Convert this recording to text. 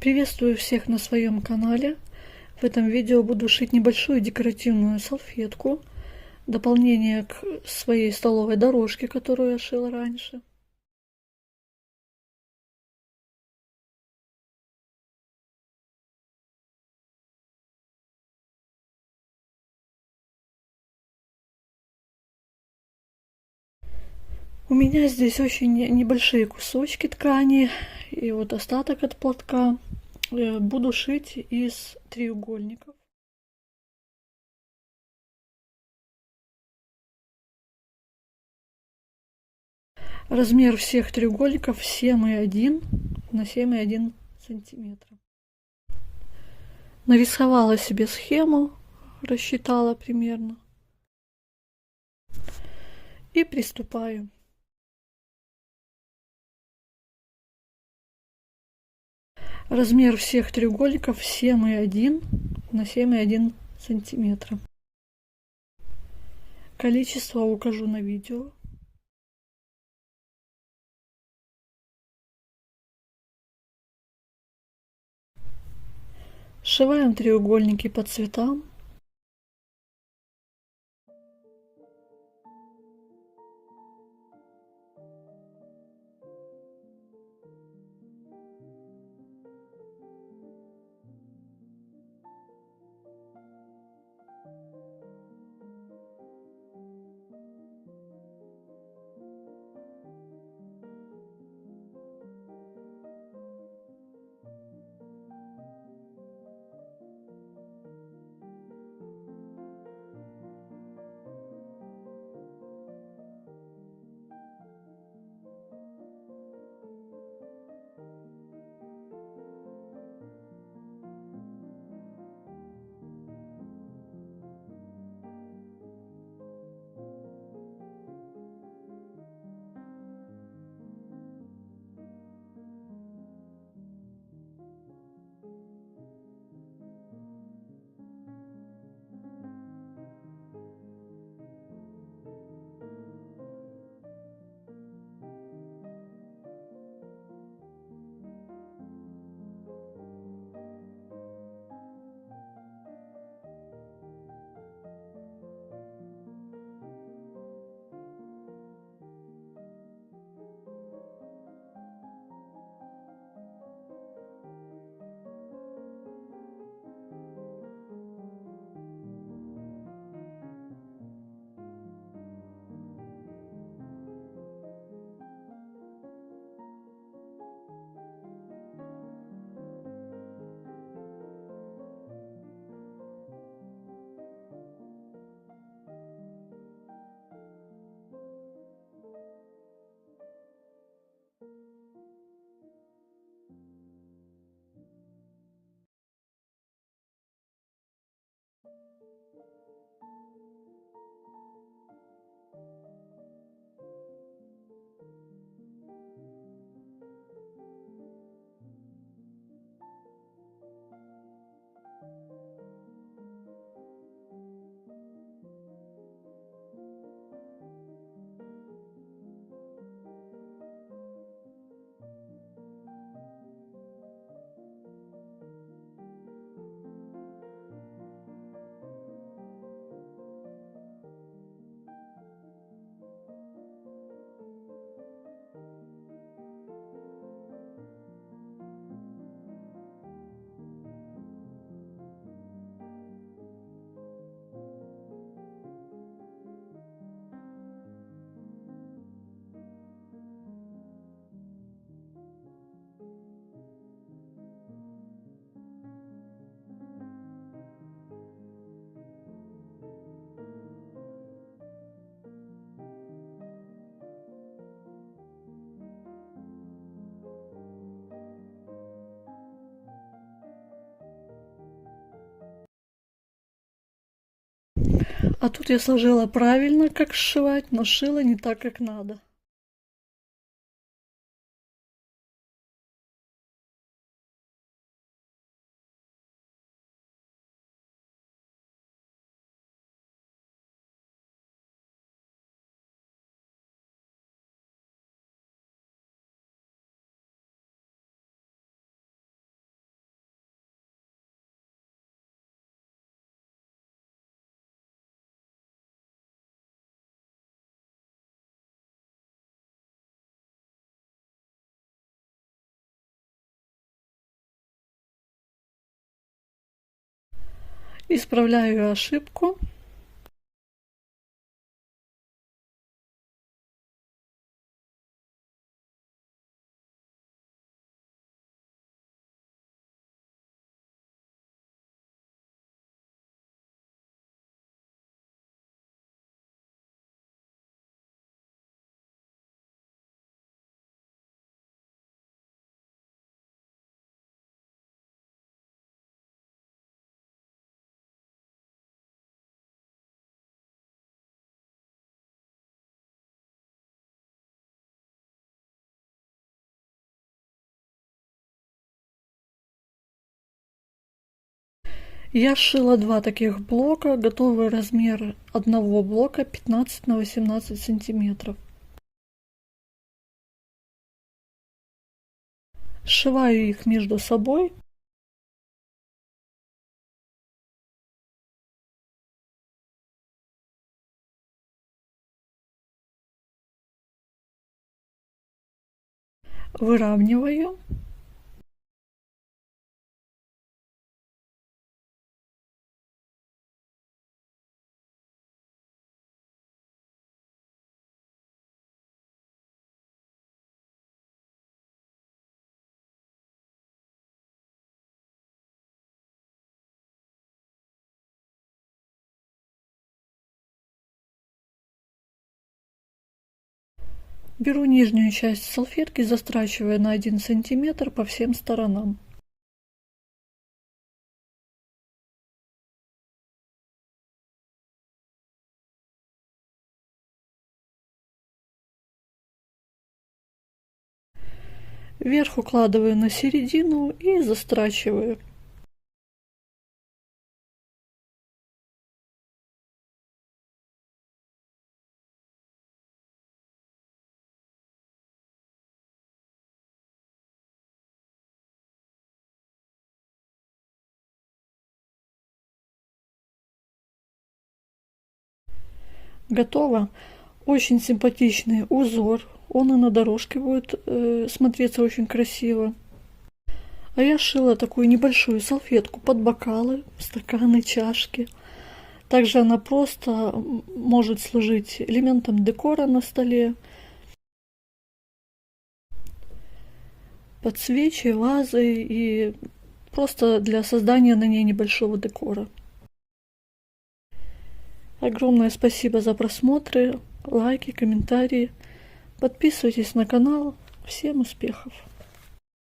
Приветствую всех на своем канале. В этом видео буду шить небольшую декоративную салфетку, дополнение к своей столовой дорожке, которую я шила раньше. У меня здесь очень небольшие кусочки ткани, и вот остаток от платка буду шить из треугольников. Размер всех треугольников 7,1 на 7,1 сантиметра. Нарисовала себе схему, рассчитала примерно. И приступаю. Размер всех треугольников 7,1 на 7,1 сантиметра. Количество укажу на видео. Сшиваем треугольники по цветам. А тут я сложила правильно, как сшивать, но шила не так, как надо. Исправляю ошибку. Я сшила два таких блока, готовый размер одного блока 15 на 18 сантиметров. Сшиваю их между собой. Выравниваю. Беру нижнюю часть салфетки, застрачиваю на 1 сантиметр по всем сторонам. Вверх укладываю на середину и застрачиваю. Готово. Очень симпатичный узор. Он и на дорожке будет смотреться очень красиво. А я шила такую небольшую салфетку под бокалы, стаканы, чашки. Также она просто может служить элементом декора на столе. Под свечи, вазы и просто для создания на ней небольшого декора. Огромное спасибо за просмотры, лайки, комментарии. Подписывайтесь на канал. Всем успехов!